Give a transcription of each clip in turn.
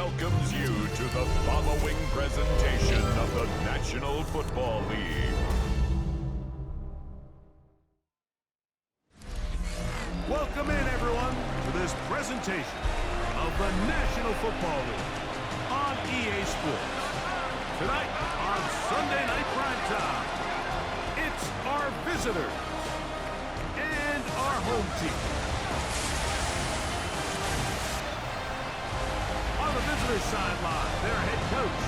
welcomes you to the following presentation of the National Football League. Welcome in, everyone, to this presentation of the National Football League on EA Sports. Tonight, on Sunday Night Primetime, it's our visitors and our home team. On the visitors' sideline, their head coach.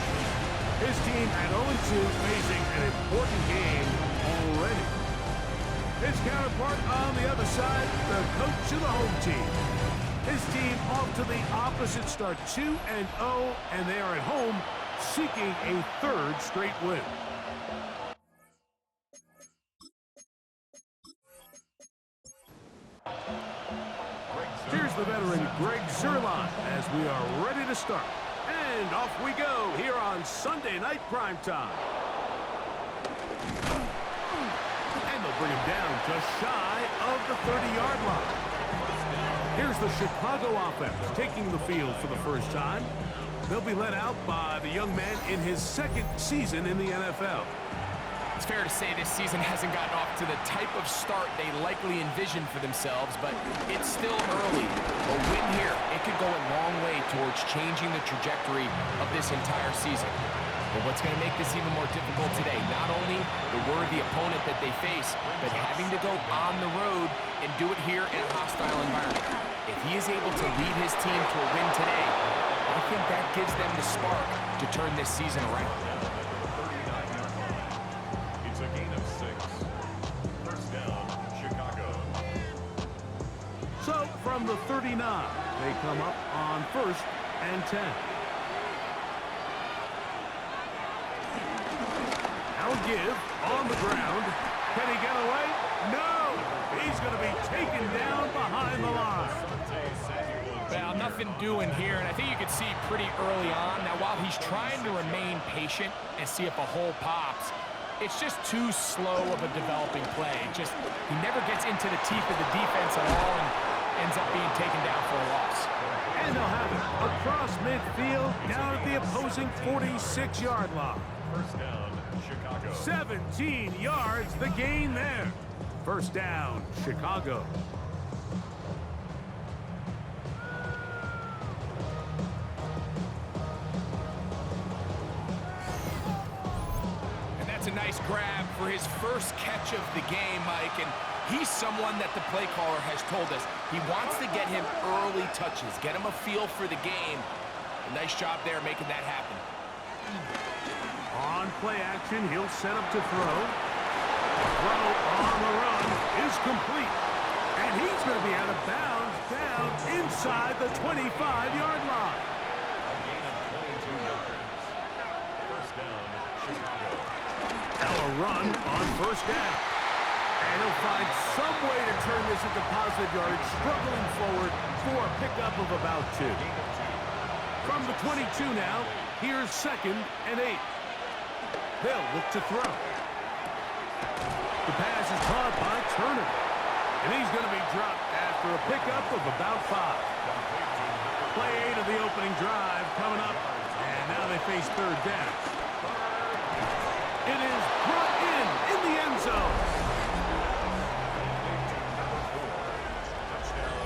His team at 0-2, facing an important game already. His counterpart on the other side, the coach of the home team. His team off to the opposite start, 2-0, and they are at home seeking a third straight win. Here's the veteran Greg Zerline as we are ready to start. And off we go here on Sunday Night Primetime. And they'll bring him down just shy of the 30-yard line. Here's the Chicago offense taking the field for the first time. They'll be led out by the young man in his second season in the NFL. It's fair to say this season hasn't gotten off to the type of start they likely envisioned for themselves, but it's still early. A win here, it could go a long way towards changing the trajectory of this entire season. But what's going to make this even more difficult today, not only the worthy opponent that they face, but having to go on the road and do it here in a hostile environment. If he is able to lead his team to a win today, I think that gives them the spark to turn this season around. It's a gain of 6. First down, Chicago. So from the 39, they come up on 1st and 10. Now give on the ground. Can he get away? No! He's going to be taken down behind the line. Well, nothing doing here, and I think you can see pretty early on. Now, while he's trying to remain patient and see if a hole pops, it's just too slow of a developing play. He never gets into the teeth of the defense at all and ends up being taken down for a loss. And they'll have it across midfield, down at the opposing 46-yard line. First down, Chicago. 17 yards, the gain there. First down, Chicago. A nice grab for his first catch of the game, Mike, and he's someone that the play caller has told us he wants to get him early touches, get him a feel for the game. A nice job there making that happen. On play action, he'll set up to throw. Throw on the run is complete, and he's going to be out of bounds down inside the 25-yard line. A run on first down. And he'll find some way to turn this into positive yardage, struggling forward for a pickup of about 2. From the 22 now, here's 2nd and 8. They'll look to throw. The pass is caught by Turner. And he's going to be dropped after a pickup of about 5. Play 8 of the opening drive coming up. And now they face third down. It is brought in the end zone.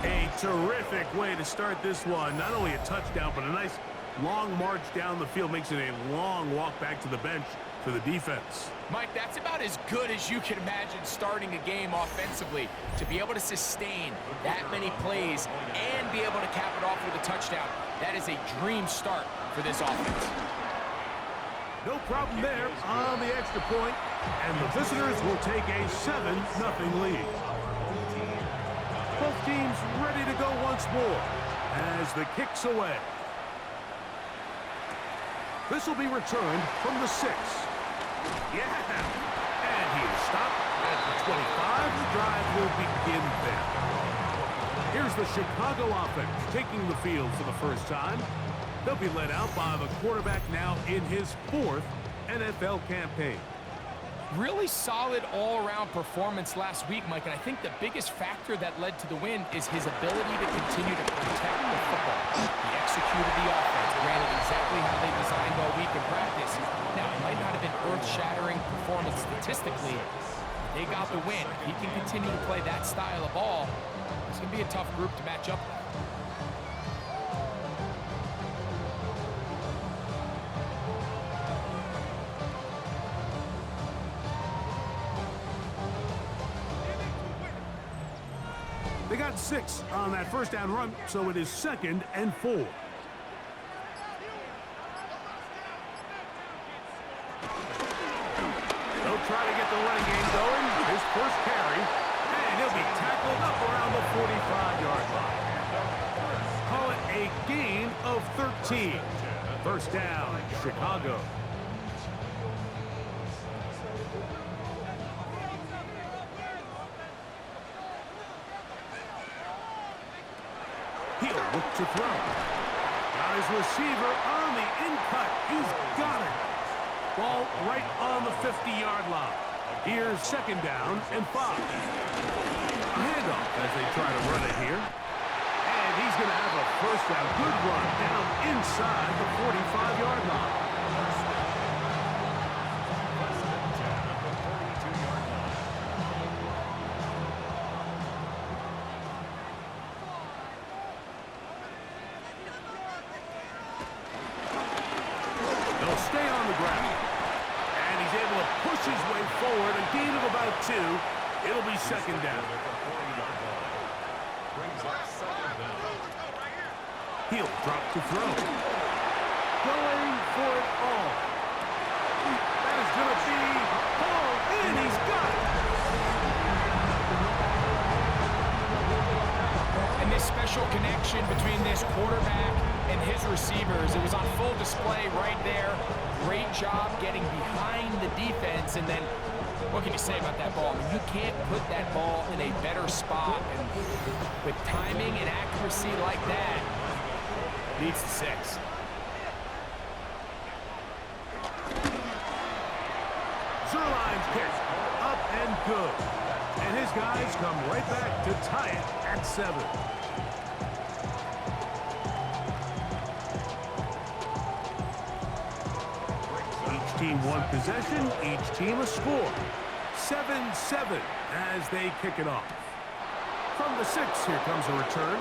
A terrific way to start this one. Not only a touchdown, but a nice long march down the field. Makes it a long walk back to the bench for the defense. Mike, that's about as good as you can imagine starting a game offensively. To be able to sustain that many plays and be able to cap it off with a touchdown, that is a dream start for this offense. No problem there on the extra point, and the visitors will take a 7-0 lead. Both teams ready to go once more as the kick's away. This will be returned from the 6. Yeah, and he is stopped at the 25. The drive will begin there. Here's the Chicago offense taking the field for the first time. They'll be led out by the quarterback now in his 4th NFL campaign. Really solid all-around performance last week, Mike, and I think the biggest factor that led to the win is his ability to continue to protect the football. He executed the offense, ran it exactly how they designed all week in practice. Now, it might not have been earth-shattering performance statistically, but they got the win. If he can continue to play that style of ball, it's going to be a tough group to match up with. They got 6 on that first down run, so it is 2nd and 4. They'll try to get the running game going. His first carry, and he'll be tackled up around the 45-yard line. Call it a gain of 13. First down, Chicago. He'll look to throw. Got his receiver on the in-cut. He's got it. Ball right on the 50-yard line. Here's 2nd down and 5. Handoff as they try to run it here. And he's going to have a first down. Good run down inside the 45-yard line. Stay on the ground. And he's able to push his way forward. A gain of about 2. It'll be 2nd down. He'll drop to throw. Going for it all. That is going to be all in. He's got it. And this special connection between this quarterback and his receivers, it was on full display right there. Great job getting behind the defense, and then what can you say about that ball? I mean, you can't put that ball in a better spot, and with timing and accuracy like that, leads to 6. Zerline's kick, up and good. And his guys come right back to tie it at 7. Team one possession, each team a score. 7-7 as they kick it off. From the 6, here comes a return.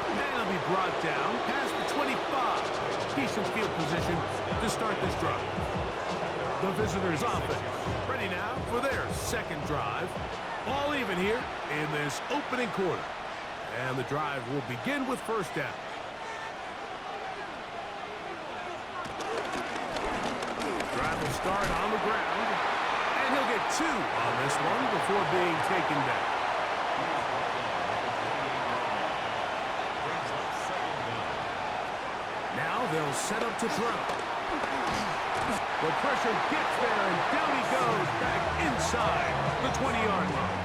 And it'll be brought down past the 25. Decent field position to start this drive. The visitors' offense ready now for their 2nd drive. All even here in this opening quarter. And the drive will begin with first down. Will start on the ground, and he'll get 2 on this one before being taken down. Now they'll set up to throw. The pressure gets there, and down he goes back inside the 20-yard line.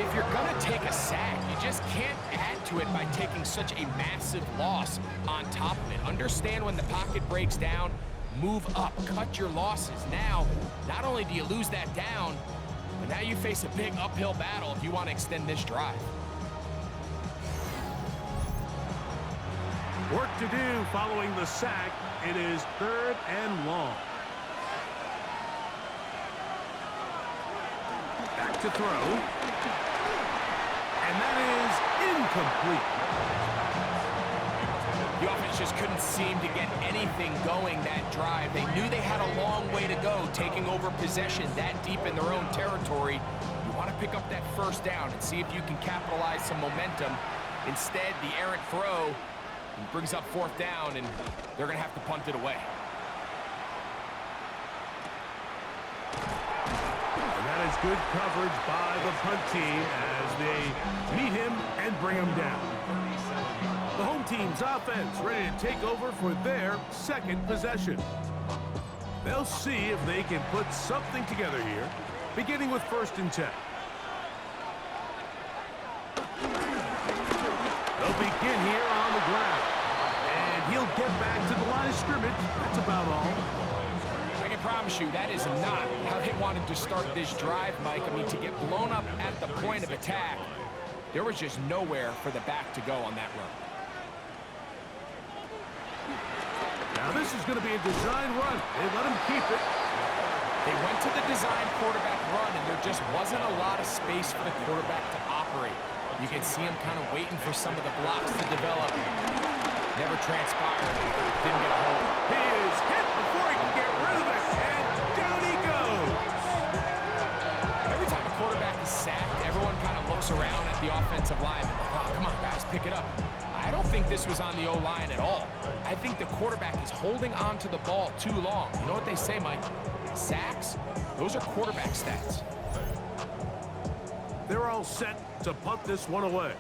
If you're going to take a sack, you just can't add to it by taking such a massive loss on top of it. Understand when the pocket breaks down, move up, cut your losses. Now, not only do you lose that down, but now you face a big uphill battle if you want to extend this drive. Work to do following the sack. It is 3rd and long. Back to throw. And that is incomplete. The offense just couldn't seem to get anything going that drive. They knew they had a long way to go, taking over possession that deep in their own territory. You want to pick up that first down and see if you can capitalize some momentum. Instead, the errant throw brings up 4th down, and they're going to have to punt it away. And that is good coverage by the punt team as they meet him and bring him down. The home team's offense ready to take over for their 2nd possession. They'll see if they can put something together here, beginning with 1st and 10. They'll begin here on the ground. And he'll get back to the line of scrimmage. That's about all. I can can promise you that is not how they wanted to start this drive, Mike. I mean, to get blown up at the point of attack, there was just nowhere for the back to go on that run. Now this is going to be a design run. They let him keep it. They went to the design quarterback run, and there just wasn't a lot of space for the quarterback to operate. You can see him kind of waiting for some of the blocks to develop. Never transpired. Didn't get a hold. He is hit before he can get rid of it, and down he goes. Every time a quarterback is sacked, everyone kind of looks around at the offensive line. Oh, come on, guys, pick it up. I don't think this was on the O-line at all. I think the quarterback is holding on to the ball too long. You know what they say, Mike? Sacks, those are quarterback stats. They're all set to punt this one away.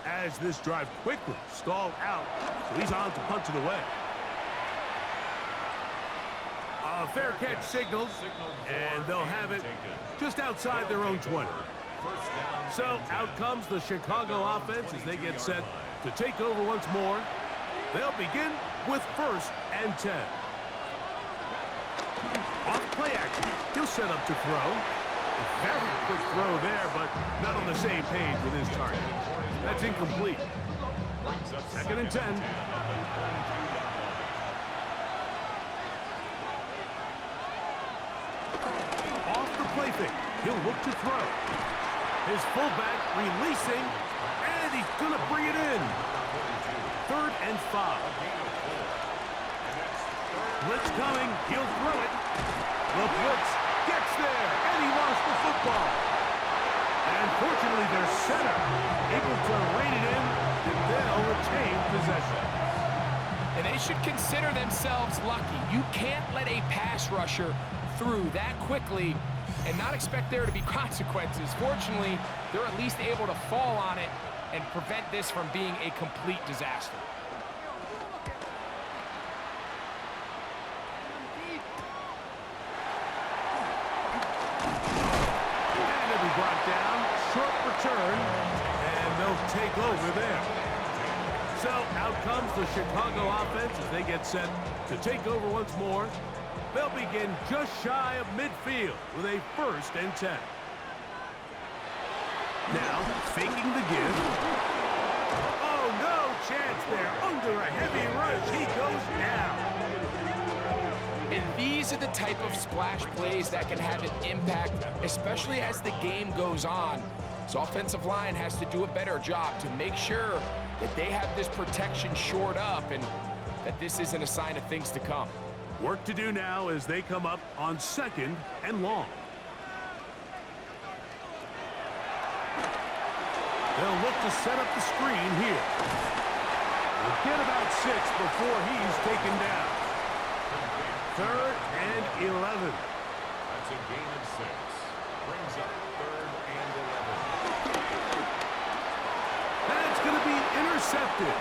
As this drive quickly stalled out, so he's on to punt it away. A fair catch signals, and they'll have it just outside their own 20. So out comes the Chicago offense as they get set to take over once more. They'll begin with 1st and 10. Off play action, he'll set up to throw. A very quick throw there, but not on the same page with his target. That's incomplete. 2nd and 10. Off the play fake, he'll look to throw. His fullback releasing, and he's gonna bring it in. 3rd and 5. Blitz coming, he'll throw it. The blitz gets there, and he lost the football. And fortunately, their center able to rein it in, and they'll retain possession. And they should consider themselves lucky. You can't let a pass rusher through that quickly and not expect there to be consequences. Fortunately, they're at least able to fall on it and prevent this from being a complete disaster. And it'll be brought down, short return, and they'll take over there. So out comes the Chicago offense as they get set to take over once more. They'll begin just shy of midfield with a 1st and 10. Now, faking the give. Oh, no chance there. Under a heavy rush, he goes down. And these are the type of splash plays that can have an impact, especially as the game goes on. So offensive line has to do a better job to make sure that they have this protection shored up and that this isn't a sign of things to come. Work to do now as they come up on 2nd and long. They'll look to set up the screen here. They'll get about 6 before he's taken down. 3rd and 11. That's a gain of 6. Brings up 3rd and 11. That's going to be intercepted.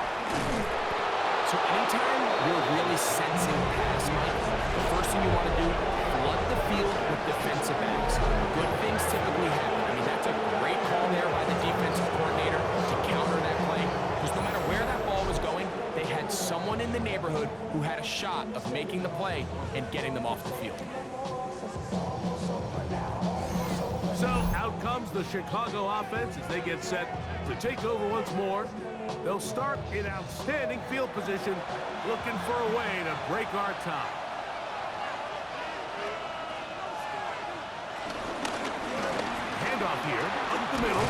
So anytime you're really sensing pass, Mike, the first thing you want to do, flood the field with defensive backs. Good things typically happen. I mean, that's a great call there by the defensive coordinator to counter that play. Because no matter where that ball was going, they had someone in the neighborhood who had a shot of making the play and getting them off the field. So out comes the Chicago offense as they get set to take over once more. They'll start in outstanding field position, looking for a way to break our tie. Handoff here, up the middle,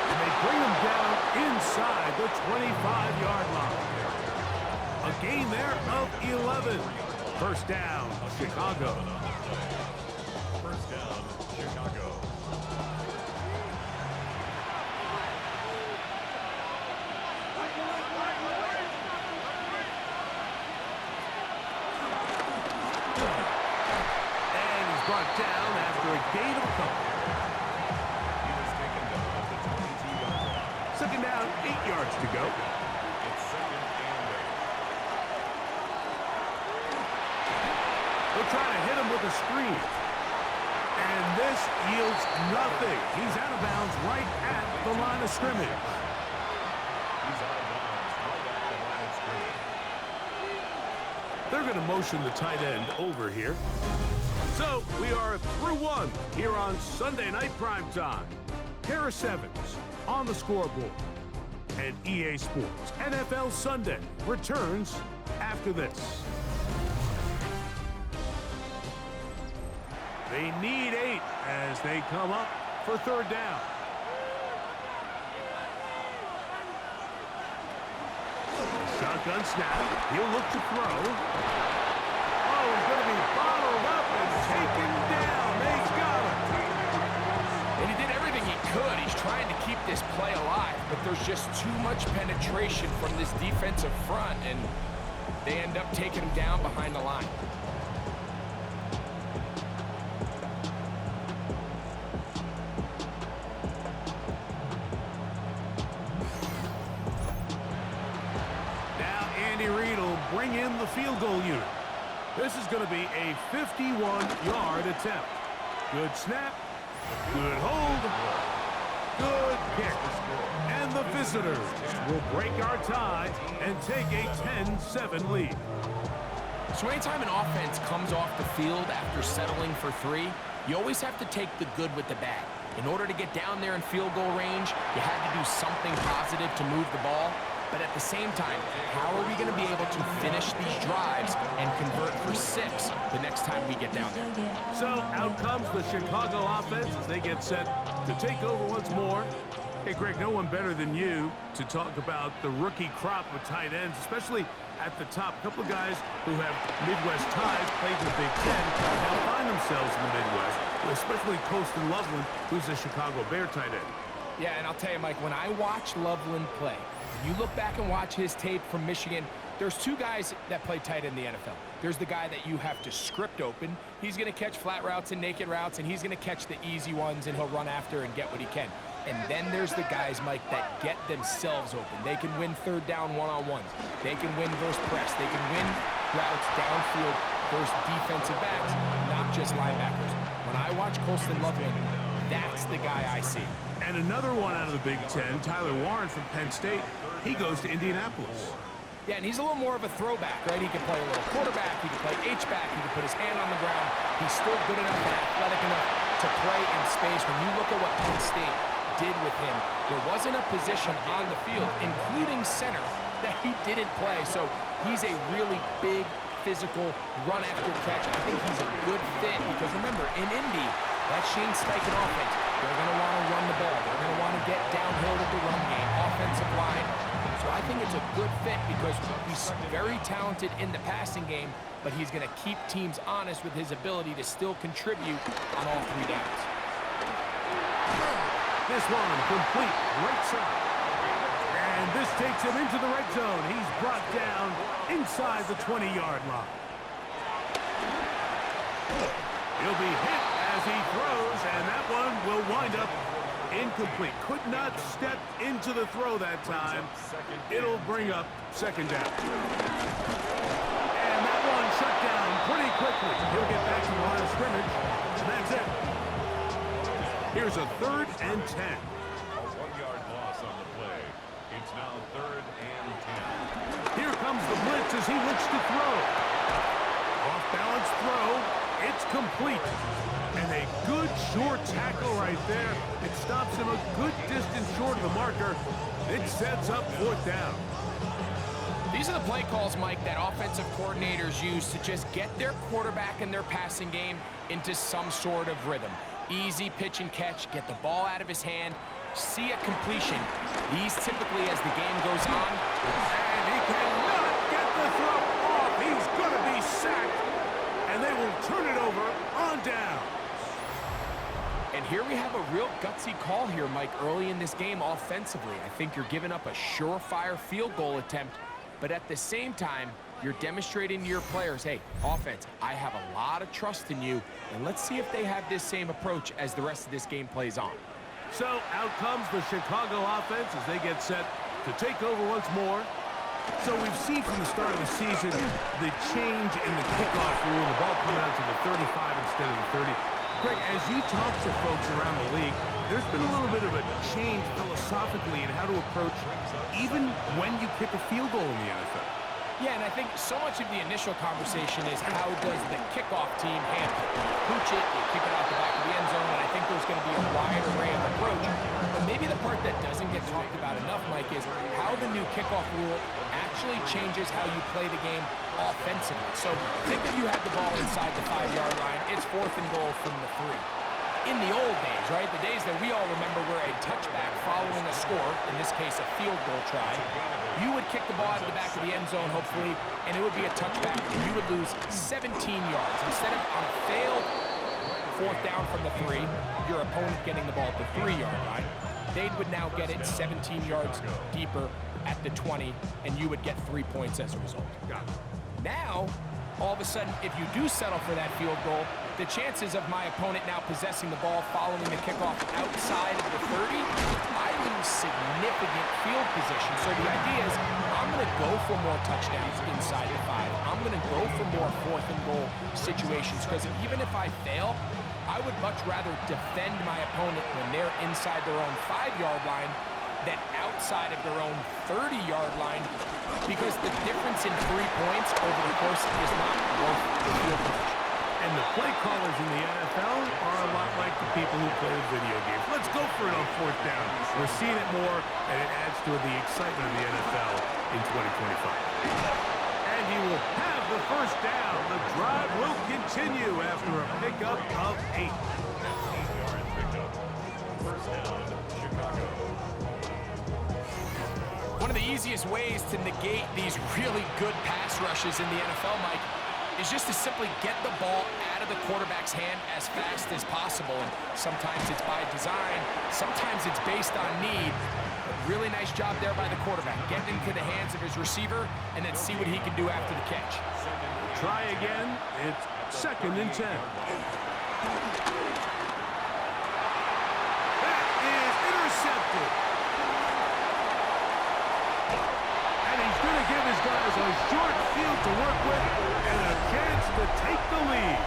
and they bring him down inside the 25-yard line. A gain there of 11. 1st down, Chicago. 1st down, Chicago. Brought down after a gain of a couple. He was taken down at the 22-yard line. 2nd down, 8 yards to go. It's 2nd and 8. They'll try to hit him with a screen. And this yields nothing. He's out of bounds right at the line of scrimmage. He's out of bounds right at the line of scrimmage. They're going to motion the tight end over here. So we are through one here on Sunday Night Primetime. Harris Evans on the scoreboard. And EA Sports NFL Sunday returns after this. They need 8 as they come up for third down. Shotgun snap. He'll look to throw. Oh, he's going to be bottled up and taken down. They've got him. And he did everything he could. He's trying to keep this play alive, but there's just too much penetration from this defensive front, and they end up taking him down behind the line. Bring in the field goal unit. This is going to be a 51-yard attempt. Good snap. Good hold. Good kick. And the visitors will break our tie and take a 10-7 lead. So anytime an offense comes off the field after settling for 3, you always have to take the good with the bad. In order to get down there in field goal range, you had to do something positive to move the ball. But at the same time, how are we going to be able to finish these drives and convert for 6 the next time we get down there? So out comes the Chicago offense as they get set to take over once more. Hey, Greg, no one better than you to talk about the rookie crop of tight ends, especially at the top. A couple of guys who have Midwest ties, played in the Big Ten, now find themselves in the Midwest, especially Colston Loveland, who's a Chicago Bear tight end. Yeah, and I'll tell you, Mike, when I watch Loveland play, you look back and watch his tape from Michigan, there's 2 guys that play tight in the NFL. There's the guy that you have to script open. He's going to catch flat routes and naked routes, and he's going to catch the easy ones, and he'll run after and get what he can. And then there's the guys, Mike, that get themselves open. They can win third down one-on-ones. They can win versus press. They can win routes downfield versus defensive backs, not just linebackers. When I watch Colston Loveland, that's the guy I see. And another one out of the Big Ten, Tyler Warren from Penn State. He goes to Indianapolis. Yeah, and he's a little more of a throwback, right? He can play a little quarterback, he can play H-back, he can put his hand on the ground. He's still good enough and athletic enough to play in space. When you look at what Penn State did with him, there wasn't a position on the field, including center, that he didn't play. So he's a really big, physical, run-after-catch. I think he's a good fit because, remember, in Indy, that Shane Steichen offense, they're going to want to run the ball. They're going to want to get downhill with the run game, offensive line. So I think it's a good fit because he's very talented in the passing game, but he's going to keep teams honest with his ability to still contribute on all 3 downs. This one complete right side. And this takes him into the red zone. He's brought down inside the 20-yard line. He'll be hit as he throws, and that one will wind up incomplete. Could not step into the throw that time. It'll bring up second down. And that one shut down pretty quickly. He'll get back to the line of scrimmage, and that's it. Here's a 3rd and 10. A 1-yard loss on the play. It's now 3rd and 10. Here comes the blitz as he looks to throw. Off-balance throw. It's complete. And a good short tackle right there. It stops him a good distance short of the marker. It sets up 4th down. These are the play calls, Mike, that offensive coordinators use to just get their quarterback and their passing game into some sort of rhythm. Easy pitch and catch, get the ball out of his hand, see a completion. These typically, as the game goes on, and he cannot get the throw off. He's going to be sacked, and they will turn it over on down. And here we have a real gutsy call here, Mike, early in this game offensively. I think you're giving up a surefire field goal attempt, but at the same time, you're demonstrating to your players, hey, offense, I have a lot of trust in you, and let's see if they have this same approach as the rest of this game plays on. So out comes the Chicago offense as they get set to take over once more. So we've seen from the start of the season the change in the kickoff rule, the ball coming out to the 35 instead of the 30. Greg, as you talk to folks around the league, there's been a little bit of a change philosophically in how to approach even when you kick a field goal in the NFL. Yeah, and I think so much of the initial conversation is how does the kickoff team handle it? You pooch it, you kick it out the back of the end zone, and I think there's going to be a wide array of approach. But maybe the part that doesn't get talked about enough, Mike, is how the new kickoff rule actually changes how you play the game offensively. So think if you had the ball inside the 5-yard line, it's 4th and goal from the 3. In the old days, right, the days that we all remember were a touchback following a score, in this case a field goal try, you would kick the ball out of the back of the end zone, hopefully, and it would be a touchback, and you would lose 17 yards. Instead of on a failed 4th down from the 3, your opponent getting the ball at the 3-yard line, they would now get it 17 yards deeper at the 20, and you would get 3 points as a result. Now, all of a sudden, if you do settle for that field goal, the chances of my opponent now possessing the ball following the kickoff outside of the 30, I lose significant field position. So the idea is I'm going to go for more touchdowns inside the 5. I'm going to go for more 4th and goal situations because even if I fail, I would much rather defend my opponent when they're inside their own 5-yard line than outside of their own 30-yard line because the difference in 3 points over the course is not worth the field position. And the play callers in the NFL are a lot like the people who play the video games. Let's go for it on 4th down. We're seeing it more, and it adds to the excitement of the NFL in 2025. And he will have the 1st down. The drive will continue after a pickup of 8. 15-yard pickup. First down, Chicago. One of the easiest ways to negate these really good pass rushes in the NFL, Mike, is just to simply get the ball out of the quarterback's hand as fast as possible. And sometimes it's by design, sometimes it's based on need. But really nice job there by the quarterback, getting into the hands of his receiver and then see what he can do after the catch. Try again. It's 2nd and 10. That is intercepted. And he's going to give his guys a short field to work with and a chance to take the lead.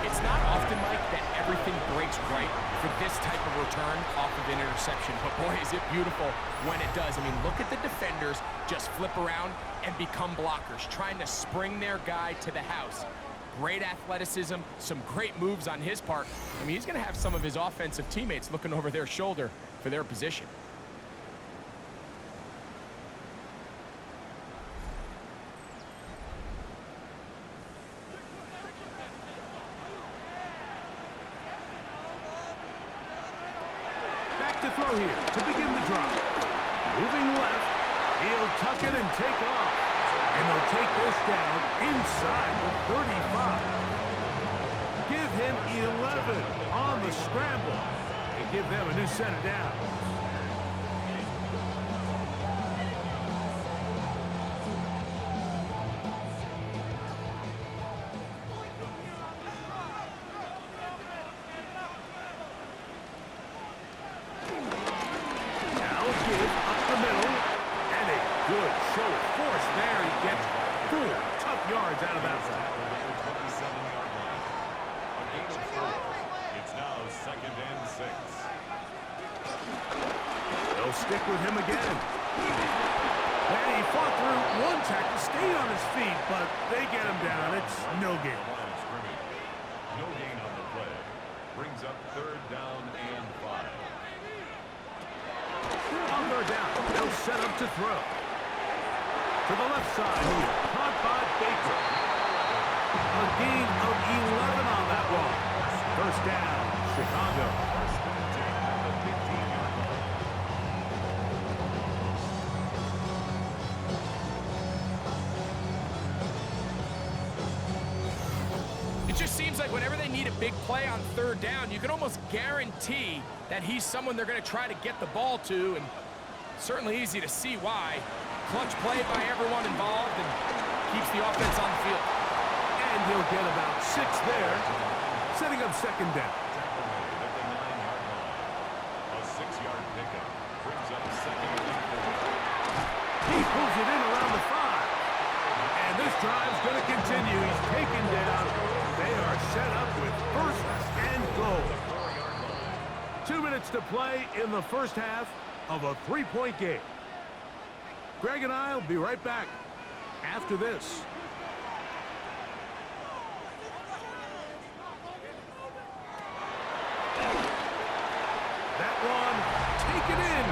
It's not often, Mike, that everything breaks right for this type of return off of an interception. But boy, is it beautiful when it does. I mean, look at the defenders just flip around and become blockers, trying to spring their guy to the house. Great athleticism, some great moves on his part. I mean, he's going to have some of his offensive teammates looking over their shoulder for their position. To throw here to begin the drive. Moving left, he'll tuck it and take off. And they'll take this down inside the 35. Give him 11 on the scramble and give them a new set of downs. Yards out of that one. 27-yard line. A gain of 4. It's now 2nd and 6. They'll stick with him again. And he fought through one tackle, stayed on his feet, but they get him down. It's no gain. No gain on the play. Brings up 3rd down and 5. On third down, they'll set up to throw. To the left side here, caught by Baker. A gain of 11 on that one. 1st down, Chicago. It just seems like whenever they need a big play on 3rd down, you can almost guarantee that he's someone they're going to try to get the ball to, and certainly easy to see why. Clutch play by everyone involved and keeps the offense on the field. And he'll get about 6 there, setting up 2nd down. A 6-yard pickup brings up 2nd and 4. He pulls it in around the 5. And this drive's going to continue. He's taken down. They are set up with 1st and goal. 2 minutes to play in the 1st half of a 3-point game. Greg and I will be right back. after this. That one, taken in.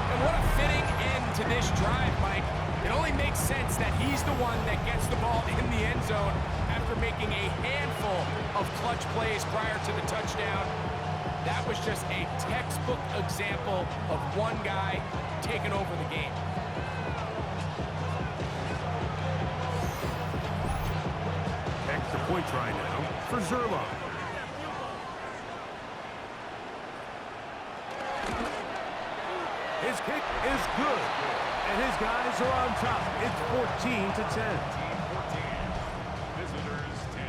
And what a fitting end to this drive, Mike. It only makes sense that he's the one that gets the ball in the end zone after making a handful of clutch plays prior to the touchdown. That was just a textbook example of one guy taking over the game. Extra point try now for Zerline. His kick is good, and his guys are on top. It's 14-10. Visitors 10.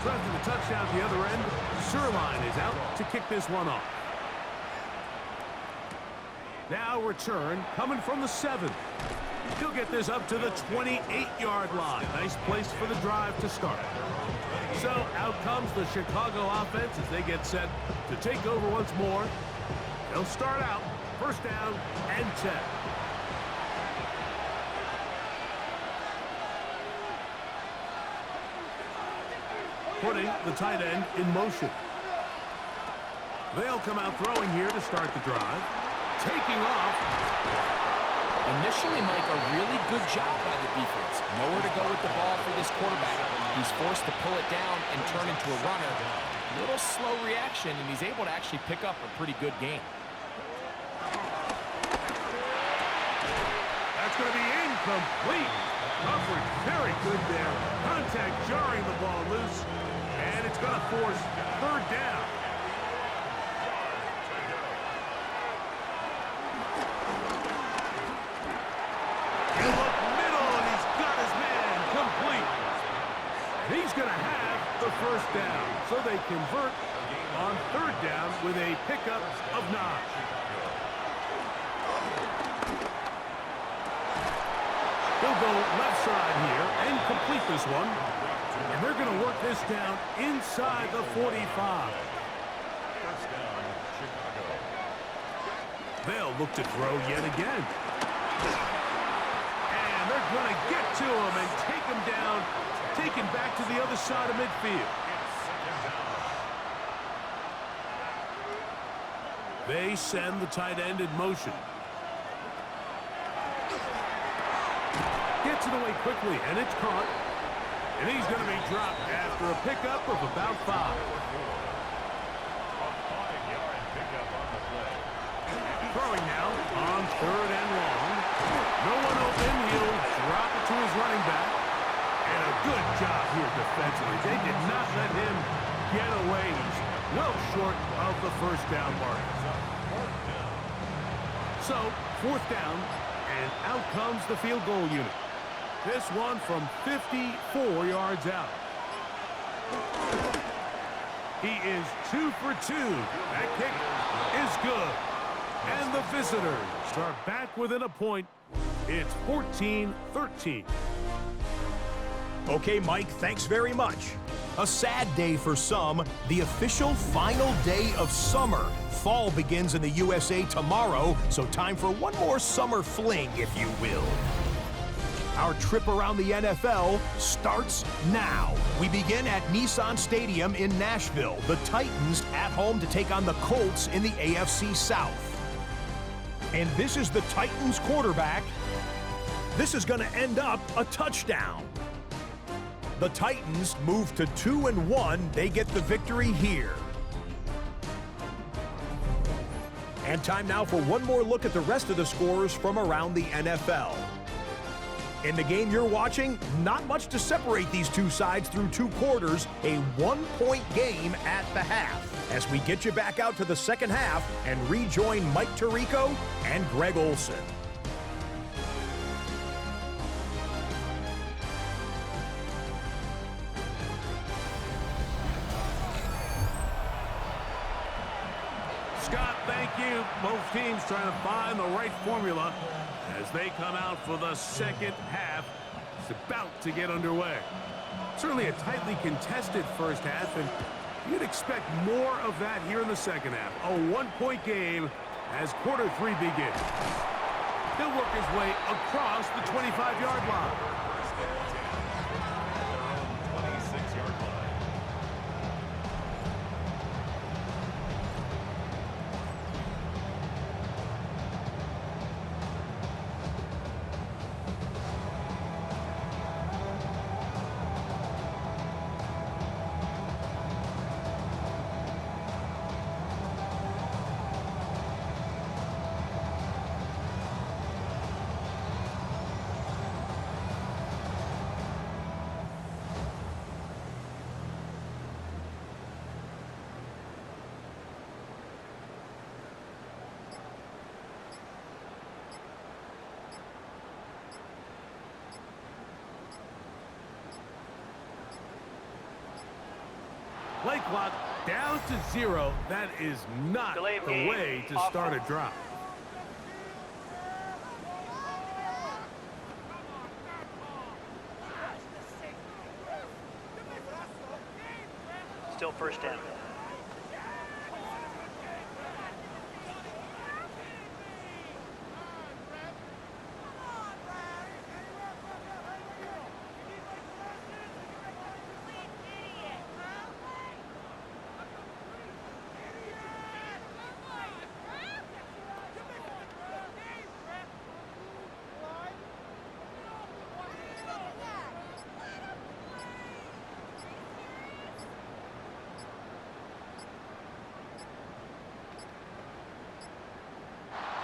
After the touchdown at the other end, Zerline is out to kick this one off. Now return coming from the 7. He'll get this up to the 28-yard line. Nice place for the drive to start. So out comes the Chicago offense as they get set to take over once more. They'll start out first down and 10. Putting the tight end in motion. They'll come out throwing here to start the drive. Taking off. Initially, Mike, a really good job by the defense. Nowhere to go with the ball for this quarterback. He's forced to pull it down and turn into a runner. Little slow reaction, and he's able to actually pick up a pretty good game. That's going to be incomplete. Coverage very good there. Contact jarring the ball loose. And it's going to force third down. He'll look middle, and he's got his man complete. And he's going to have the first down. So they convert on third down with a pickup of 9. He'll go left side here and complete this one. And they're going to work this down inside the 45. First down, Chicago. They'll look to throw yet again. And they're going to get to him and take him down, take him back to the other side of midfield. They send the tight end in motion. Gets it away quickly, and it's caught. And he's going to be dropped after a pickup of about 5. A 5-yard pickup on the play. Throwing now on third and long. No one open. He'll drop it to his running back. And a good job here defensively. They did not let him get away. He's well short of the first down mark. So, fourth down, and out comes the field goal unit. This one from 54 yards out. He is 2 for 2. That kick is good. And the visitors are back within a point. It's 14-13. Okay, Mike, thanks very much. A sad day for some, the official final day of summer. Fall begins in the USA tomorrow, so time for one more summer fling, if you will. Our trip around the NFL starts now. We begin at Nissan Stadium in Nashville. The Titans at home to take on the Colts in the AFC South. And this is the Titans quarterback. This is going to end up a touchdown. The Titans move to 2-1. They get the victory here. And time now for one more look at the rest of the scores from around the NFL. In the game you're watching, not much to separate these two sides through 2 quarters, a 1-point game at the half. As we get you back out to the second half and rejoin Mike Tirico and Greg Olson. Scott, thank you. Both teams trying to find the right formula as they come out for the second half. It's about to get underway. Certainly a tightly contested first half, and You'd expect more of that here in the second half. A one-point game as quarter 3 begins. He'll work his way across the 25-yard line. Play clock down to 0. That is not the way to start a drive. Still first down.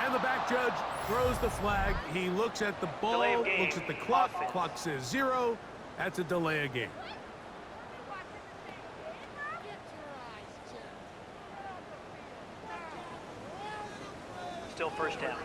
And the back judge throws the flag. He looks at the ball, looks at the clock. Clock says 0. That's a delay of game. Still first down.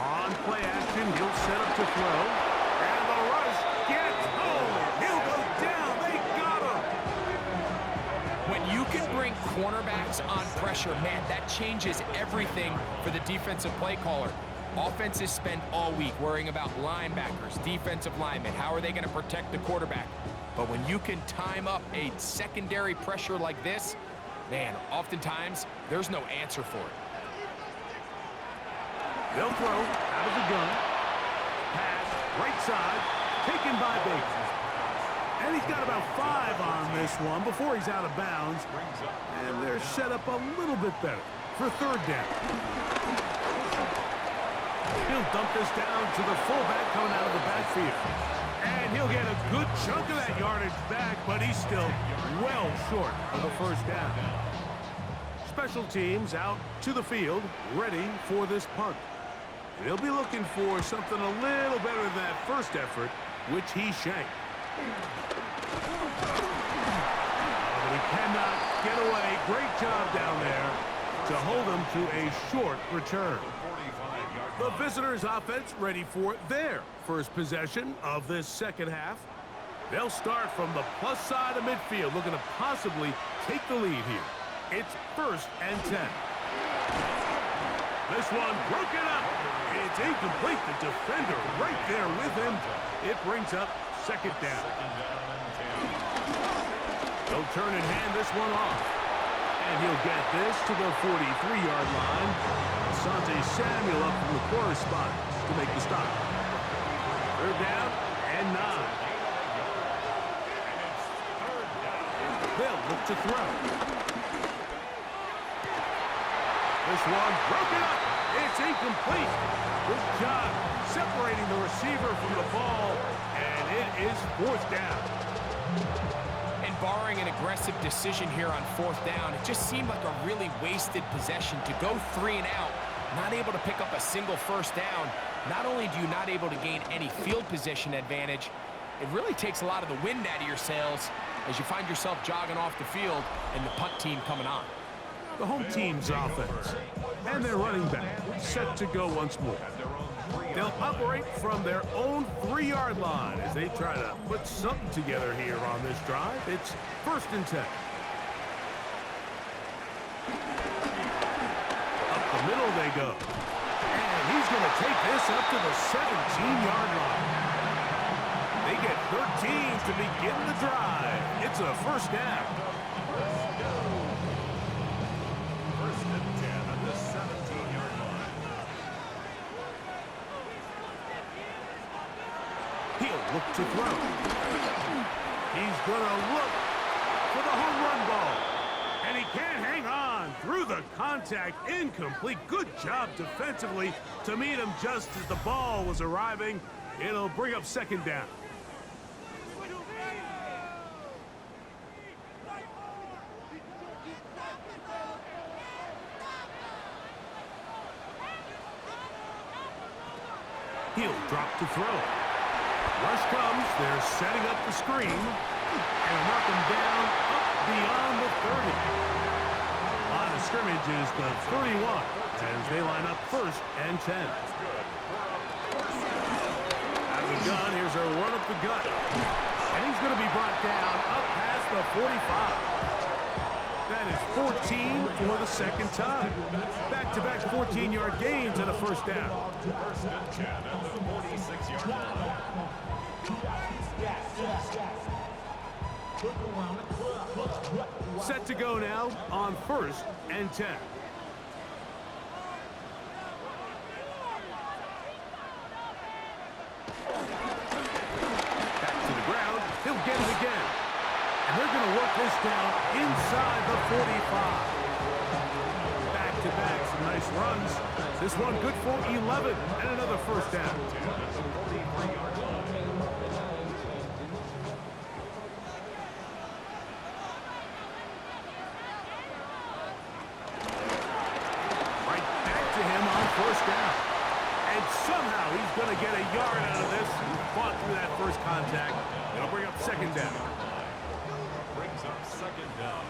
On play action, he'll set up to throw. And the rush gets home. He'll go down. They got him. When you can bring cornerbacks on pressure, man, that changes everything for the defensive play caller. Offenses spend all week worrying about linebackers, defensive linemen. How are they going to protect the quarterback? But when you can time up a secondary pressure like this, man, oftentimes there's no answer for it. They'll throw out of the gun. Pass, right side, taken by Baker. And he's got about 5 on this one before he's out of bounds. And they're set up a little bit better for third down. He'll dump this down to the fullback coming out of the backfield. And he'll get a good chunk of that yardage back, but he's still well short of the first down. Special teams out to the field, ready for this punt. He'll be looking for something a little better than that first effort, which he shanked. But he cannot get away. Great job down there to hold him to a short return. The visitors' offense ready for their first possession of this second half. They'll start from the plus side of midfield, looking to possibly take the lead here. It's 1st and 10. This one broken up. It's incomplete. The defender right there with him. It brings up second down. They'll turn and hand this one off. And he'll get this to the 43-yard line. Asante Samuel up from the corner spot to make the stop. Third down and 9. They'll look to throw. This one broken up. It's incomplete. Good job separating the receiver from the ball, and it is fourth down. And barring an aggressive decision here on fourth down, it just seemed like a really wasted possession to go 3 and out, not able to pick up a single first down. Not only do you not able to gain any field position advantage, it really takes a lot of the wind out of your sails as you find yourself jogging off the field and the punt team coming on. The home team's offense and their running back set to go once more. They'll operate from their own 3-yard line as they try to put something together here on this drive. It's 1st and 10. Up the middle they go. And he's going to take this up to the 17-yard line. They get 13 to begin the drive. It's a 1st down. First and 10 at the 17-yard line. He'll look to throw. He's going to look for the home run ball. And he can't hang on through the contact. Incomplete. Good job defensively to meet him just as the ball was arriving. It'll bring up 2nd down. He'll drop to throw. Rush comes. They're setting up the screen. And knock him down up beyond the 30. Line of scrimmage is the 31 as they line up 1st and 10. Out of the gun, here's a run up the gut. And he's going to be brought down up past the 45. That is 14 for the 2nd time. Back-to-back 14-yard gains and a 1st down. 1st and 10 at the 46-yard line. Set to go now on 1st and 10. Back to the ground. He'll get it again. And they're going to work this down inside the 45. Back-to-back, some nice runs. This one good for 11 and another 1st down. Right back to him on 1st down. And somehow he's going to get a yard out of this. He fought through that first contact. It'll bring up 2nd down. Brings up 2nd down.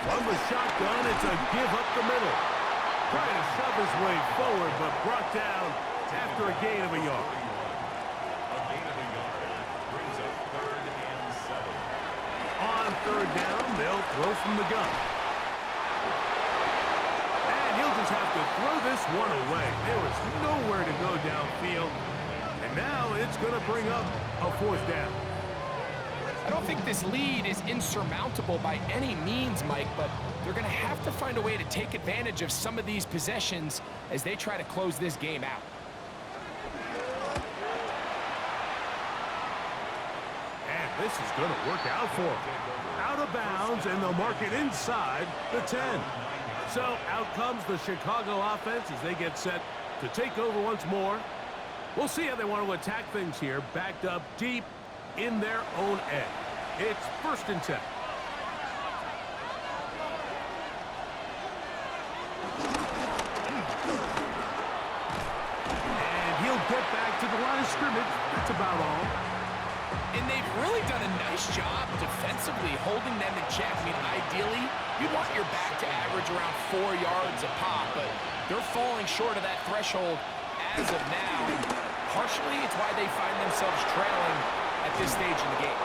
From the shotgun, it's a give up the middle. Trying to shove his way forward, but brought down after a gain of a yard. A gain of a yard. Brings up 3rd and 7. On 3rd down, they'll throw from the gun. And he'll just have to throw this one away. There was nowhere to go downfield. And now it's going to bring up a 4th down. I don't think this lead is insurmountable by any means, Mike, but they're going to have to find a way to take advantage of some of these possessions as they try to close this game out. And this is going to work out for them. Out of bounds, and they'll mark it inside the 10. So out comes the Chicago offense as they get set to take over once more. We'll see how they want to attack things here, backed up deep in their own end. It's 1st and 10. And he'll get back to the line of scrimmage. That's about all. And they've really done a nice job defensively holding them in check. I mean, ideally, you'd want your back to average around 4 yards a pop, but they're falling short of that threshold as of now. And partially, it's why they find themselves trailing at this stage in the game.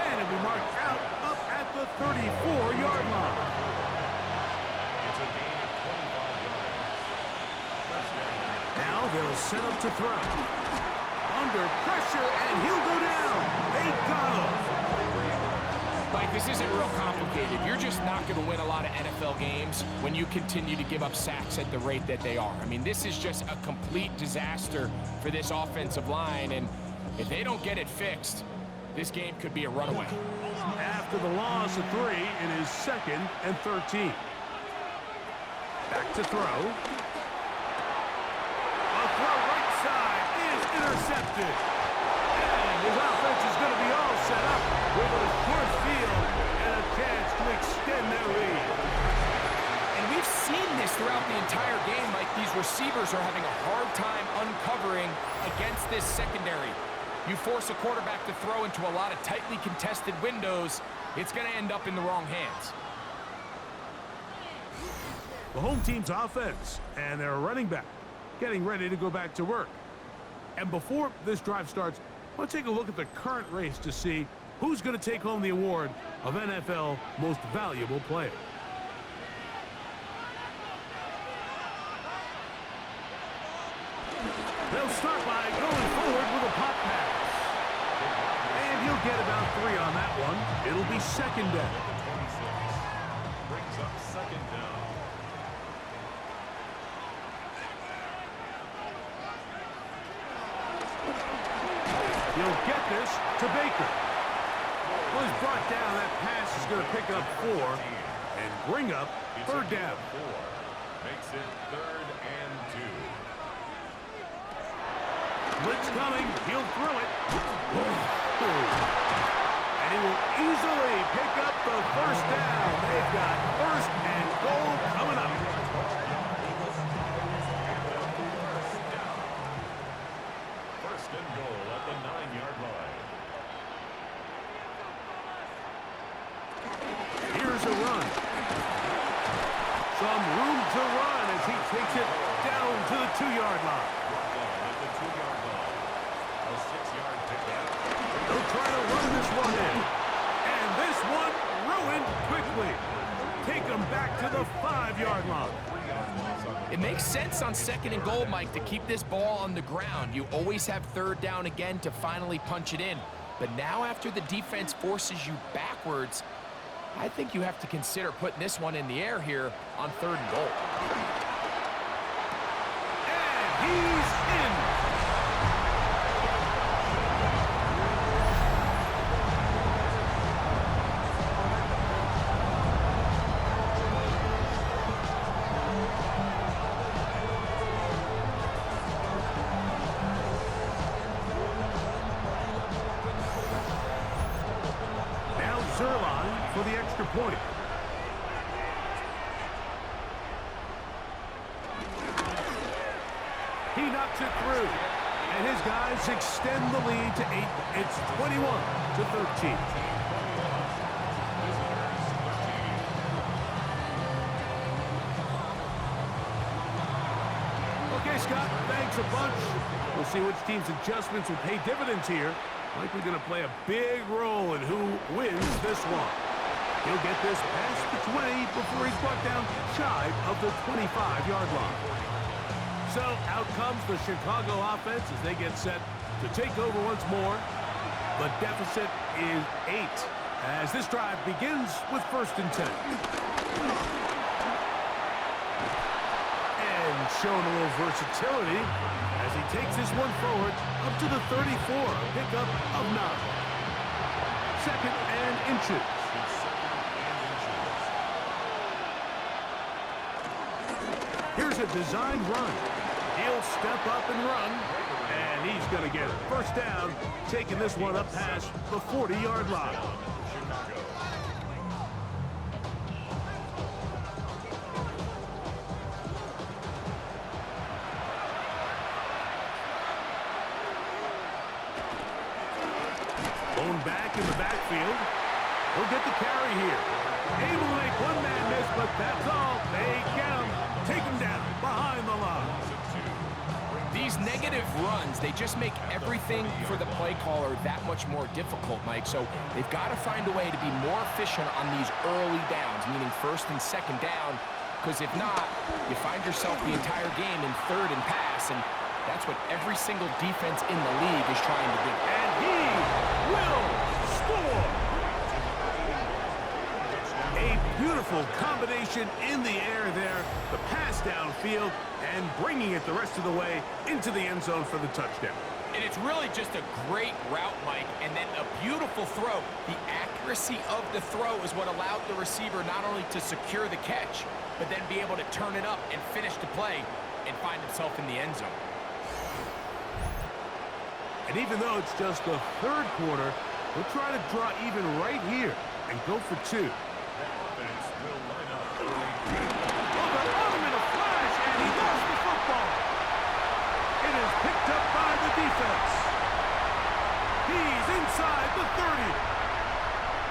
And it'll be marked out up at the 34-yard line. It's a gain of 25 yards. First down. Now they'll set up to throw. Under pressure, and he'll go down. They got him. Mike, this isn't real complicated. You're just not going to win a lot of NFL games when you continue to give up sacks at the rate that they are. I mean, this is just a complete disaster for this offensive line, and if they don't get it fixed, this game could be a runaway. After the loss of 3, it is 2nd and 13. Back to throw. intercepted. And his offense is going to be all set up with a short field and a chance to extend their lead. And we've seen this throughout the entire game, Mike. These receivers are having a hard time uncovering against this secondary. You force a quarterback to throw into a lot of tightly contested windows, it's going to end up in the wrong hands. The home team's offense and their running back getting ready to go back to work. And before this drive starts, let's take a look at the current race to see who's going to take home the award of NFL Most Valuable Player. They'll start by going forward with a pop pass. And he'll get about 3 on that one. It'll be second down. Brings up second down. He'll get this to Baker. Well, he's brought down. That pass is going to pick up 4 and bring up third down. 4 makes it 3rd and 2. Blitz coming. He'll throw it. And he will easily pick up the first down. They've got 1st and goal coming up. First and goal at the 9-yard line. Here's a run. Some room to run as he takes it down to the 2-yard line. At the 2-yard line. A 6-yard pickup. They'll try to run this one in. And this one ruined quickly. Take them back to the 5-yard line. It makes sense on 2nd and goal, Mike, to keep this ball on the ground. You always have 3rd down again to finally punch it in. But now after the defense forces you backwards, I think you have to consider putting this one in the air here on 3rd and goal. And he's in. For the extra point. He knocks it through. And his guys extend the lead to 8. It's 21-13. Okay, Scott, thanks a bunch. We'll see which team's adjustments will pay dividends here. Likely going to play a big role in who wins this one. He'll get this past the 20 before he's brought down shy of the 25-yard line. So out comes the Chicago offense as they get set to take over once more. The deficit is 8 as this drive begins with 1st and 10. And showing a little versatility as he takes this one forward up to the 34, a pickup of 9. 2nd and inches. Here's a designed run. He'll step up and run, and he's going to get it. 1st down, taking this one up past the 40-yard line. Blown back in the backfield. He'll get the carry here. Able to make one man miss, but that's all. They get him. Take him down behind the line. These negative runs, they just make everything for the play caller that much more difficult, Mike. So they've got to find a way to be more efficient on these early downs, meaning 1st and 2nd down, because if not, you find yourself the entire game in 3rd and pass, and that's what every single defense in the league is trying to do. And he will score. A beautiful combination in the air there. The pass downfield and bringing it the rest of the way into the end zone for the touchdown. And it's really just a great route, Mike, and then a beautiful throw. The accuracy of the throw is what allowed the receiver not only to secure the catch, but then be able to turn it up and finish the play and find himself in the end zone. And even though it's just the third quarter, we'll try to draw even right here and go for two. Offense will line up. Oh, they're on him in a flash, and he lost the football. It is picked up by the defense. He's inside the 30.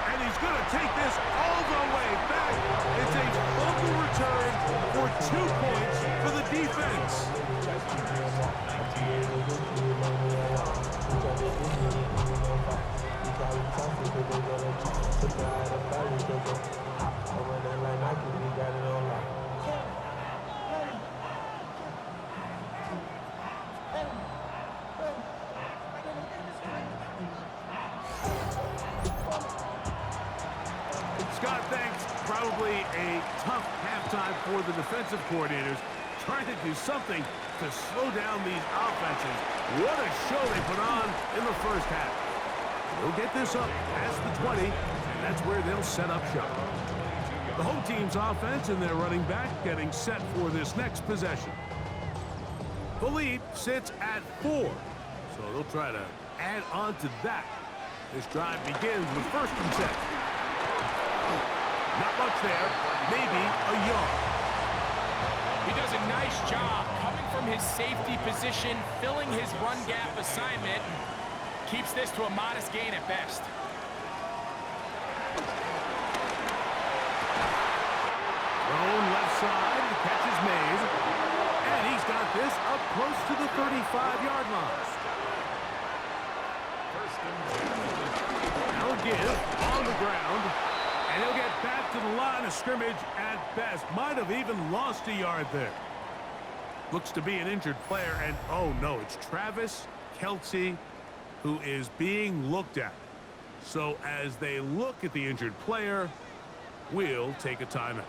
And he's going to take this all the way back. It's a fumble return for 2 points for the defense. Scott, thanks. Probably a tough halftime for the defensive coordinators, trying to do something to slow down these offenses. What a show they put on in the first half. They'll get this up past the 20, and that's where they'll set up shop. The home team's offense and their running back getting set for this next possession. The lead sits at 4, so they'll try to add on to that. This drive begins with 1st and 10. Not much there, maybe a yard. He does a nice job coming from his safety position, filling his run gap assignment, and keeps this to a modest gain at best. Thrown left side, the catch is made, and he's got this up close to the 35-yard line. Now give on the ground. And he'll get back to the line of scrimmage at best. Might have even lost a yard there. Looks to be an injured player, and oh no, it's Travis Kelce who is being looked at. So as they look at the injured player, we'll take a timeout.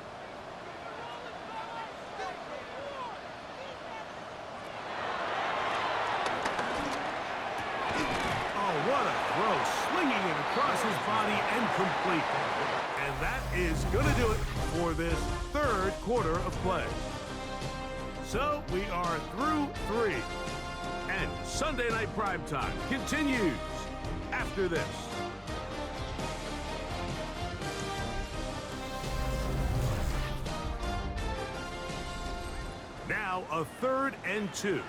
Oh, what a throw. Slinging it across his body and complete. And that is going to do it for this third quarter of play. So we are through 3. And Sunday Night Primetime continues after this. Now a 3rd and 2.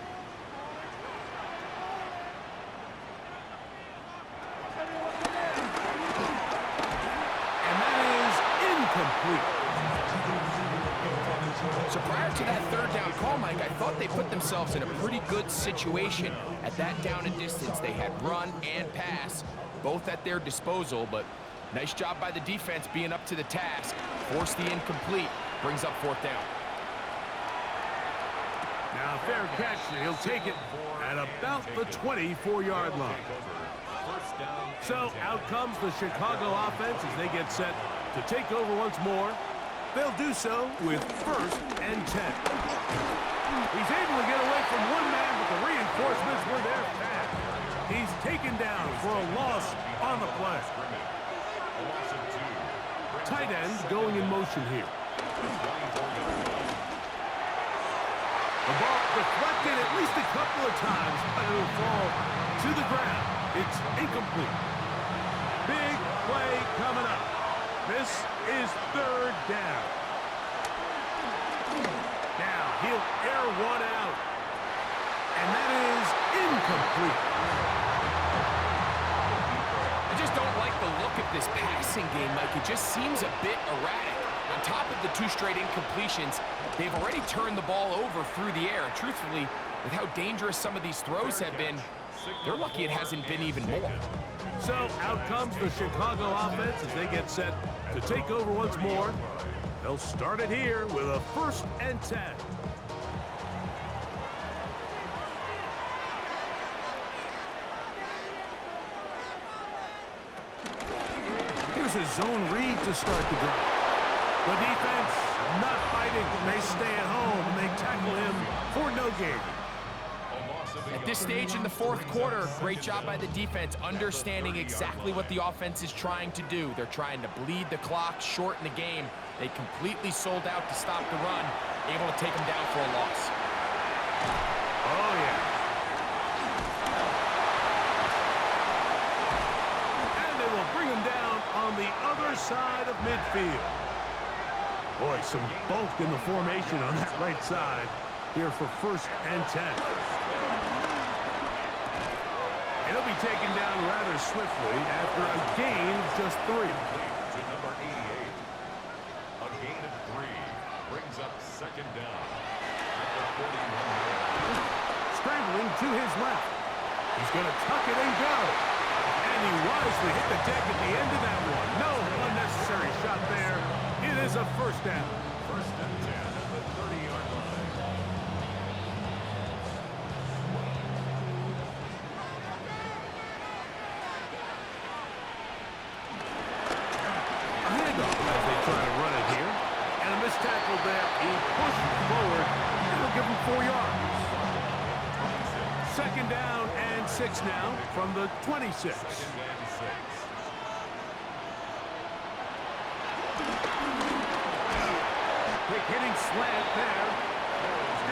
So prior to that 3rd down call, Mike, I thought they put themselves in a pretty good situation. At that down and distance, they had run and pass, both at their disposal, but nice job by the defense being up to the task. Force the incomplete, brings up 4th down. Now fair catch, he'll take it at about the 24-yard line. So out comes the Chicago offense as they get set to take over once more. They'll do so with 1st and 10. He's able to get away from one man, but the reinforcements were there fast. He's taken down for a loss on the play. Tight end going in motion here. The ball deflected at least a couple of times, but it'll fall to the ground. It's incomplete. Big play coming up. This is 3rd down. Now he'll air one out. And that is incomplete. I just don't like the look of this passing game, Mike. It just seems a bit erratic. On top of the 2 straight incompletions, they've already turned the ball over through the air. And truthfully, with how dangerous some of these throws have been, they're lucky it hasn't been even more. So out comes the Chicago offense as they get set to take over once more. They'll start it here with a 1st and 10. Here's a zone read to start the drive. The defense not fighting. They stay at home and they tackle him for no gain. At this stage in the 4th quarter, great job by the defense, understanding exactly what the offense is trying to do. They're trying to bleed the clock, shorten the game. They completely sold out to stop the run, able to take them down for a loss. Oh, yeah. some bulk in the formation on that right side here for 1st and 10. He'll be taken down rather swiftly after a gain of just 3. To number 88. A gain of 3 brings up 2nd down at the 41. Scrambling to his left. He's going to tuck it and go. And he wisely hit the deck at the end of that one. No unnecessary shot there. It is a 1st down. 1st and 10 at the 30-yard line. A handoff as they try to run it here. And a missed tackle there. He pushed forward. It'll give him 4 yards. 2nd down and 6 now from the 26. 2nd and 6. Quick hitting slant there.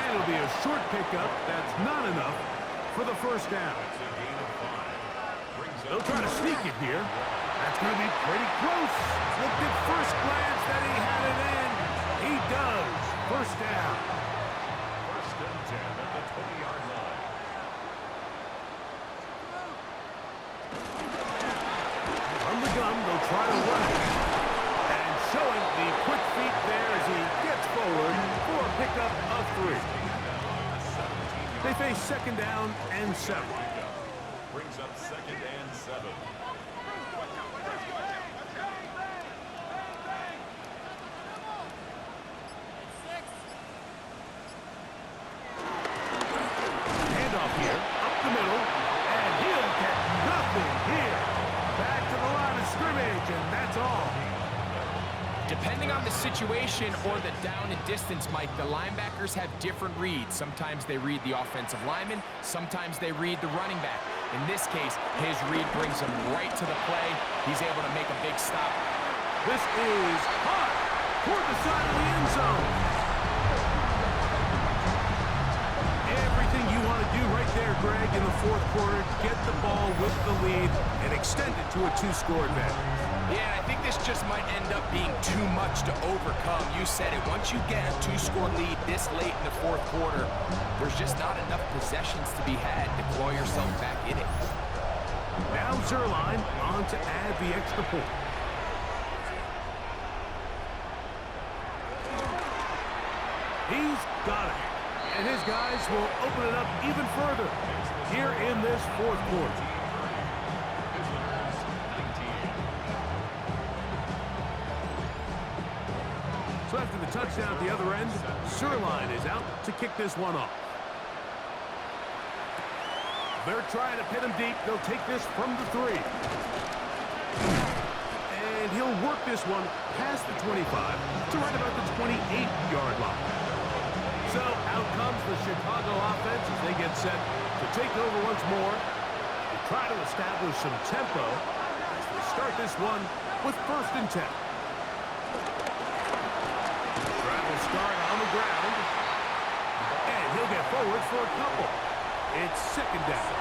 And it'll be a short pickup. That's not enough for the 1st down. That's a gain of 5. Brings They'll up try to sneak it here. That's going to be pretty close. Looked at first glance that he had it in. He does. 1st down. 1st and 10 at the 20-yard line. From the gun, they'll try to run it. And showing the quick feet there as he gets forward for a pickup of 3. They face 2nd down and 7. Brings up 2nd and 7. Handoff here, up the middle, and he'll get nothing here. Back to the line of scrimmage, and that's all. Depending on the situation or the down and distance, Mike, the linebackers have different reads. Sometimes they read the offensive lineman, sometimes they read the running back. In this case, his read brings him right to the play. He's able to make a big stop. This is hot toward the side of the end zone. Everything you want to do right there, Greg, in the 4th quarter. Get the ball with the lead and extend it to a 2-score advantage. Yeah, I think this just might end up being too much to overcome. You said it. Once you get a 2-score lead this late in the 4th quarter, there's just not enough possessions to be had to claw yourself back in it. Now Zerline on to add the extra point. He's got it. And his guys will open it up even further here in this 4th quarter. So after the touchdown at the other end, Zerline is out to kick this one off. They're trying to pin him deep. They'll take this from the 3. And he'll work this one past the 25 to right about the 28-yard line. So out comes the Chicago offense as they get set to take over once more. They try to establish some tempo as they start this one with 1st and 10. Travel start on the ground. And he'll get forward for a couple. It's 2nd down.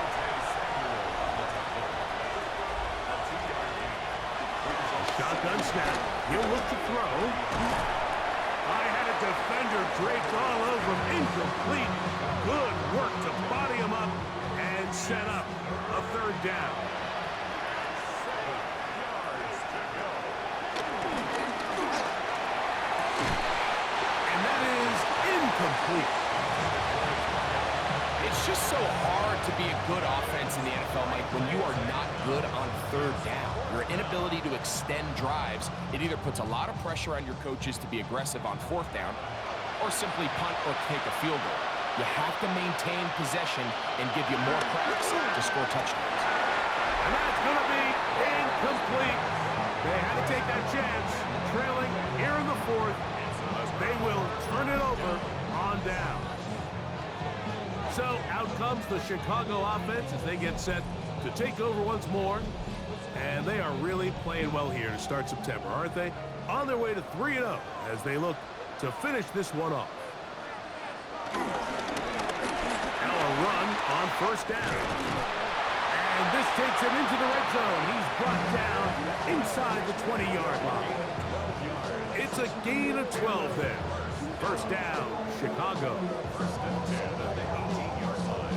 Shotgun snap. He'll look to throw. I had a defender draped all over him. Incomplete. Good work to body him up and set up a 3rd down. And that is incomplete. It's just so hard to be a good offense in the NFL, Mike, when you are not good on 3rd down. Your inability to extend drives, it either puts a lot of pressure on your coaches to be aggressive on 4th down or simply punt or take a field goal. You have to maintain possession and give you more cracks to score touchdowns. And that's going to be incomplete. They had to take that chance, trailing here in the 4th. They will turn it over on down. So out comes the Chicago offense as they get set to take over once more. And they are really playing well here to start September, aren't they? On their way to 3-0 as they look to finish this one off. Now a run on 1st down. And this takes him into the red zone. He's brought down inside the 20-yard line. It's a gain of 12 there. First down, Chicago. First and 10 at the 18-yard line.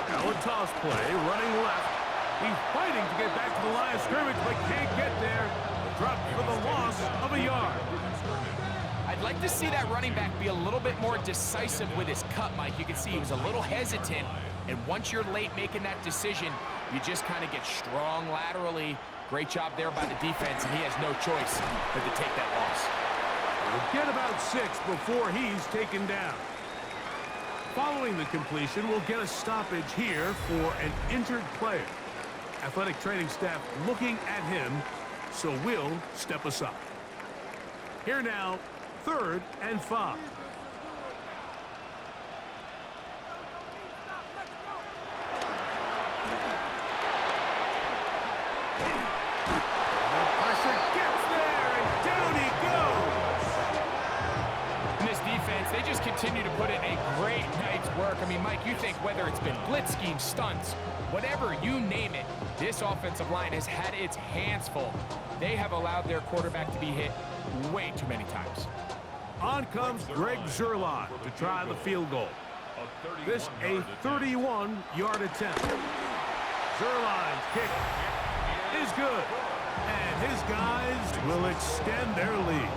Now a toss play, running left. He's fighting to get back to the line of scrimmage, but can't get there. Drop for the loss of a yard. I'd like to see that running back be a little bit more decisive with his cut, Mike. You can see he was a little hesitant, and once you're late making that decision, you just kind of get strong laterally. Great job there by the defense, and he has no choice but to take that loss. He'll get about 6 before he's taken down. Following the completion, we'll get a stoppage here for an injured player. Athletic training staff looking at him, so we'll step aside. Here now, 3rd and 5. The pressure gets there, and down he goes. In this defense, they just continue to put in a great night's work. I mean, Mike, you think whether it's been blitz scheme, stunts, whatever you name it, this offensive line has had its hands full. They have allowed their quarterback to be hit way too many times. On comes Greg Zuerlein to try the field goal. This a 31-yard attempt. Zuerlein's kick is good, and his guys will extend their lead.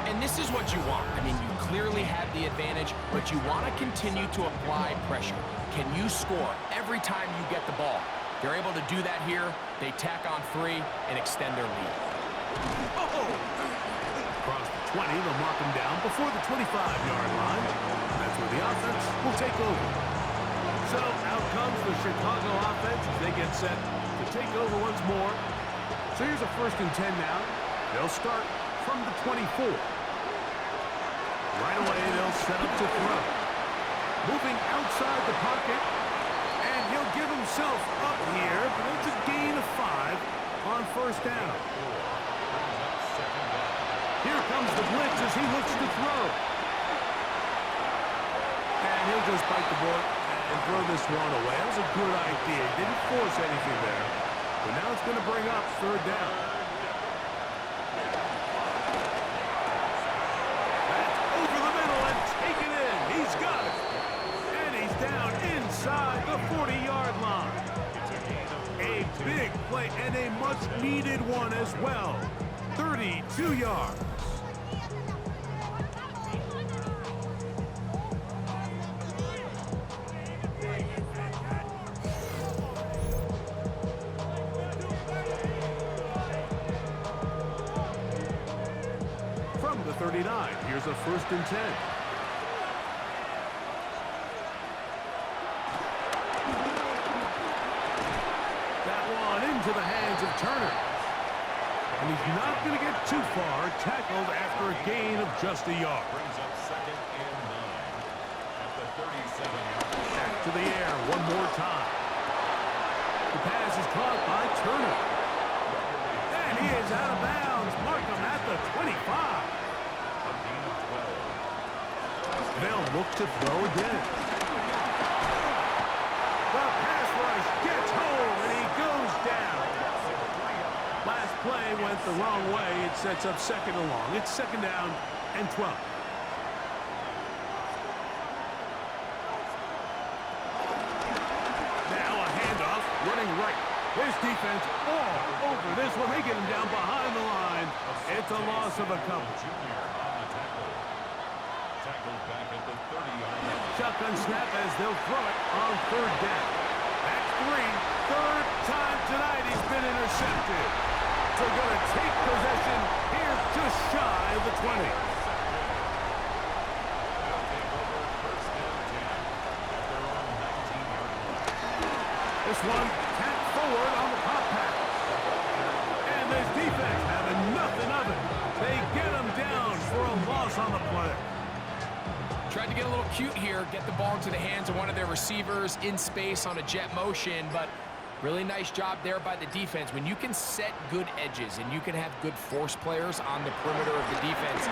And this is what you want. I mean, you clearly have the advantage, but you want to continue to apply pressure. Can you score every time you get the ball? They're able to do that here. They tack on 3 and extend their lead. Across the 20, they'll mark him down before the 25-yard line. That's where the offense will take over. So out comes the Chicago offense as they get set to take over once more. So here's a 1st and 10 now. They'll start from the 24. Right away, they'll set up to throw. Moving outside the pocket, and he'll give himself up here, but it's a gain of 5 on 1st down. Here comes the blitz as he looks to throw. And he'll just bite the bullet and throw this one away. That was a good idea. Didn't force anything there. But now it's going to bring up 3rd down. That's over the middle and taken in. He's got it. And he's down inside the 40-yard line. A big play and a much-needed one as well. 32 yards. From the 39, here's a 1st and 10. That one into the hands of Turner. And he's not going to get too far, tackled after a gain of just a yard. Brings up 2nd and 9 at the 37-yard line. Back to the air one more time. The pass is caught by Turner. And he is out of bounds. Mark him at the 25. A gain of 12. They'll look to throw again. The pass rush gets home, and he goes down. Last play went the wrong way. It sets up 2nd and long. It's 2nd down and 12. Now a handoff, running right. His defense all over this one. They get him down behind the line. It's a loss of a couple. Junior on the tackle. Tackled back at the 30-yard line. Shotgun snap as they'll throw it on 3rd down. That's 3. 3rd time tonight he's been intercepted. So going to take possession here just shy of the 20. They'll take over 1st and 10 at their own 19-yard line. This one tapped forward on the pop pass. And this defense having nothing of it. They get him down for a loss on the play. Tried to get a little cute here, get the ball into the hands of one of their receivers in space on a jet motion, but really nice job there by the defense. When you can set good edges and you can have good force players on the perimeter of the defense,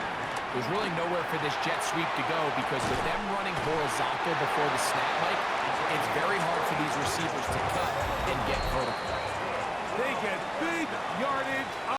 there's really nowhere for this jet sweep to go, because with them running horizontal before the snap, Mike, it's very hard for these receivers to cut and get vertical. They get big yardage